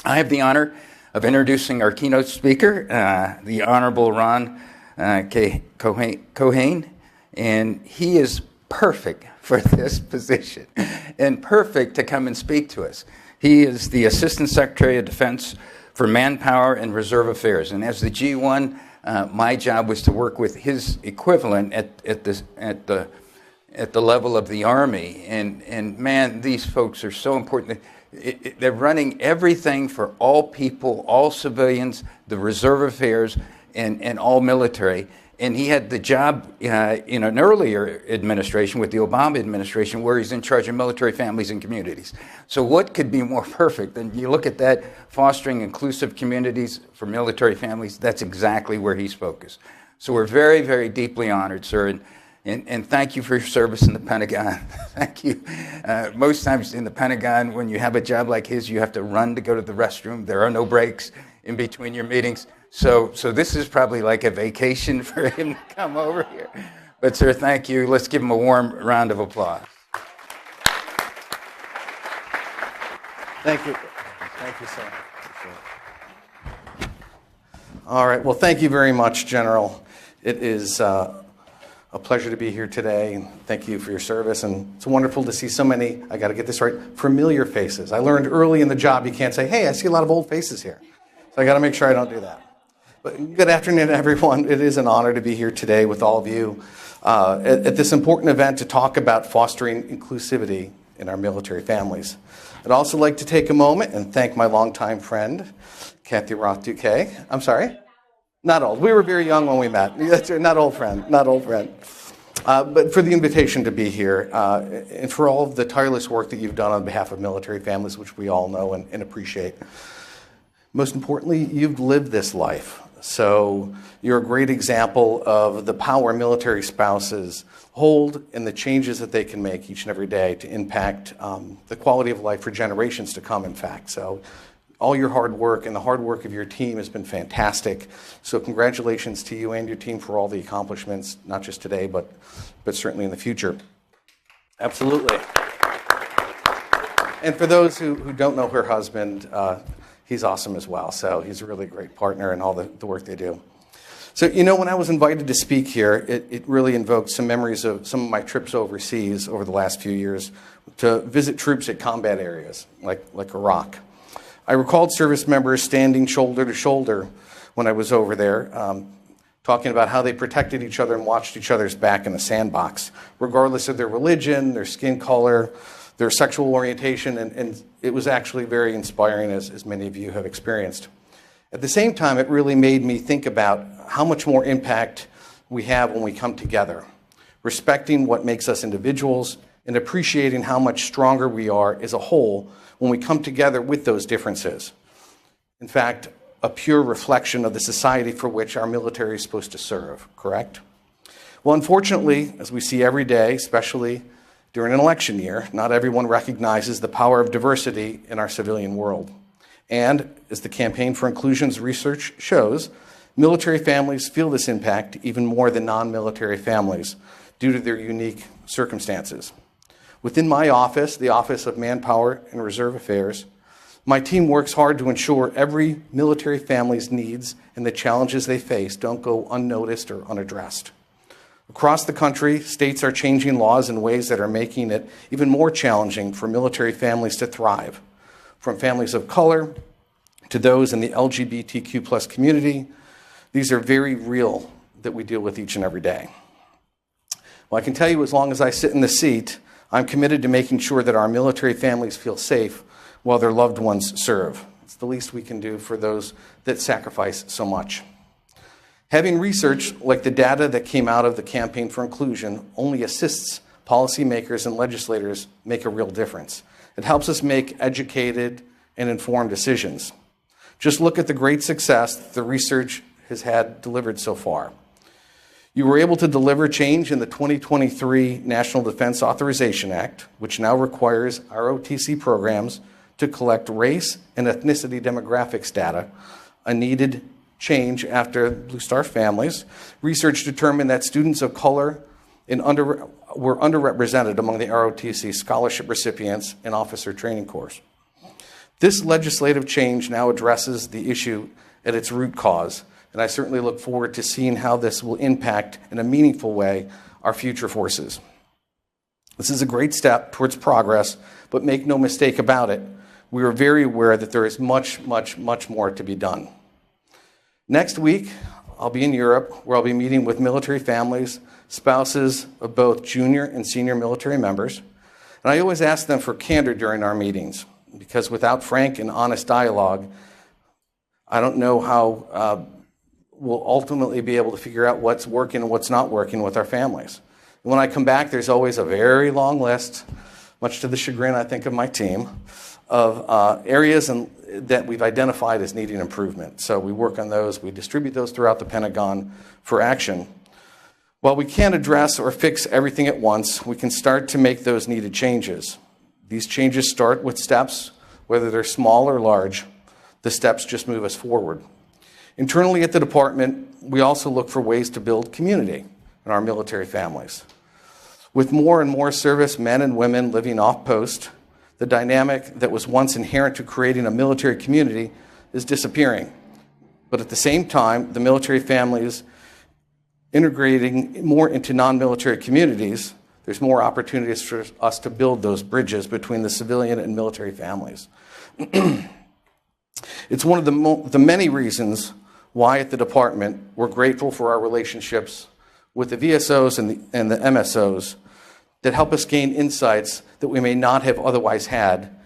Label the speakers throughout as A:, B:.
A: I have the honor of introducing our keynote speaker, the Honorable Ron Keohane, and he is perfect for this position and perfect to come and speak to us. He is the Assistant Secretary of Defense for Manpower and Reserve Affairs, and as the G1, my job was to work with his equivalent at the level of the Army, and man, these folks are so important. They're running everything for all people, all civilians, the reserve affairs, and all military. And he had the job in an earlier administration with the Obama administration where he's in charge of military families and communities. So what could be more perfect than you look at that, fostering inclusive communities for military families? That's exactly where he's focused. So we're very, very deeply honored, sir. And thank you for your service in the Pentagon. Thank you. Most times in the Pentagon, when you have a job like his, you have to run to go to the restroom. There are no breaks in between your meetings. So this is probably like a vacation for him to come over here. But, sir, thank you. Let's give him a warm round of applause.
B: Thank you. Thank you, sir. All right. Well, thank you very much, General. It is a pleasure to be here today, and thank you for your service. And it's wonderful to see so many, I got to get this right, familiar faces. I learned early in the job you can't say, hey, I see a lot of old faces here. So I got to make sure I don't do that. But good afternoon, everyone. It is an honor to be here today with all of you at this important event to talk about fostering inclusivity in our military families. I'd also like to take a moment and thank my longtime friend, Kathy Roth-Duque. I'm sorry? Not old. We were very young when we met. That's not old friend. Not old friend. But for the invitation to be here and for all of the tireless work that you've done on behalf of military families, which we all know and appreciate. Most importantly, you've lived this life. So you're a great example of the power military spouses hold and the changes that they can make each and every day to impact the quality of life for generations to come, in fact. So all your hard work and the hard work of your team has been fantastic. So congratulations to you and your team for all the accomplishments, not just today, but certainly in the future. Absolutely. And for those who don't know her husband, he's awesome as well. So he's a really great partner in all the work they do. So, when I was invited to speak here, it really invoked some memories of some of my trips overseas over the last few years to visit troops at combat areas like Iraq. I recalled service members standing shoulder to shoulder when I was over there, talking about how they protected each other and watched each other's back in a sandbox, regardless of their religion, their skin color, their sexual orientation, and it was actually very inspiring, as many of you have experienced. At the same time, it really made me think about how much more impact we have when we come together, respecting what makes us individuals and appreciating how much stronger we are as a whole when we come together with those differences. In fact, a pure reflection of the society for which our military is supposed to serve, correct? Well, unfortunately, as we see every day, especially during an election year, not everyone recognizes the power of diversity in our civilian world. And as the Campaign for Inclusion's research shows, military families feel this impact even more than non-military families due to their unique circumstances. Within my office, the Office of Manpower and Reserve Affairs, my team works hard to ensure every military family's needs and the challenges they face don't go unnoticed or unaddressed. Across the country, states are changing laws in ways that are making it even more challenging for military families to thrive. From families of color to those in the LGBTQ+ community, these are very real that we deal with each and every day. Well, I can tell you, as long as I sit in the seat, I'm committed to making sure that our military families feel safe while their loved ones serve. It's the least we can do for those that sacrifice so much. Having research like the data that came out of the Campaign for Inclusion only assists policymakers and legislators make a real difference. It helps us make educated and informed decisions. Just look at the great success the research has had delivered so far. You were able to deliver change in the 2023 National Defense Authorization Act, which now requires ROTC programs to collect race and ethnicity demographics data, a needed change after Blue Star families. Research determined that students of color were underrepresented among the ROTC scholarship recipients and officer training corps. This legislative change now addresses the issue at its root cause, and I certainly look forward to seeing how this will impact in a meaningful way our future forces. This is a great step towards progress, but make no mistake about it, we are very aware that there is much, much, much more to be done. Next week, I'll be in Europe, where I'll be meeting with military families, spouses of both junior and senior military members. And I always ask them for candor during our meetings, because without frank and honest dialogue, I don't know how we'll ultimately be able to figure out what's working and what's not working with our families. And when I come back, there's always a very long list, much to the chagrin, I think, of my team, of areas that we've identified as needing improvement. So we work on those. We distribute those throughout the Pentagon for action. While we can't address or fix everything at once, we can start to make those needed changes. These changes start with steps, whether they're small or large. The steps just move us forward. Internally at the department, we also look for ways to build community in our military families. With more and more service men and women living off post, the dynamic that was once inherent to creating a military community is disappearing. But at the same time, the military families integrating more into non-military communities, there's more opportunities for us to build those bridges between the civilian and military families. It's one of the many reasons why at the department we're grateful for our relationships with the VSOs and the MSOs that help us gain insights that we may not have otherwise had,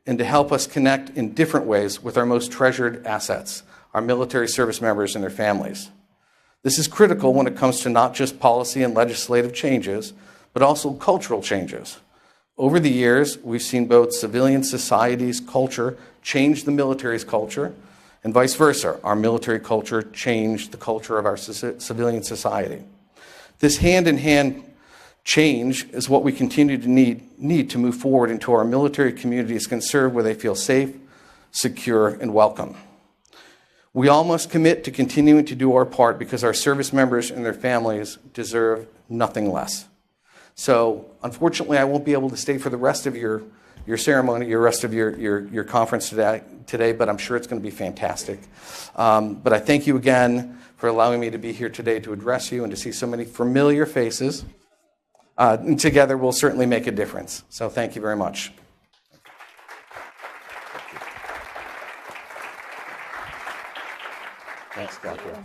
B: and to help us connect in different ways with our most treasured assets, our military service members and their families. This is critical when it comes to not just policy and legislative changes, but also cultural changes. Over the years, we've seen both civilian society's culture change the military's culture, and vice versa. Our military culture changed the culture of our civilian society. This hand-in-hand change is what we continue to need to move forward into our military communities can serve where they feel safe, secure, and welcome. We all must commit to continuing to do our part because our service members and their families deserve nothing less. So, unfortunately, I won't be able to stay for the rest of your ceremony, your rest of your conference today, but I'm sure it's going to be fantastic. But I thank you again for allowing me to be here today to address you and to see so many familiar faces. And together, we'll certainly make a difference. So thank you very much. Thanks, Dr.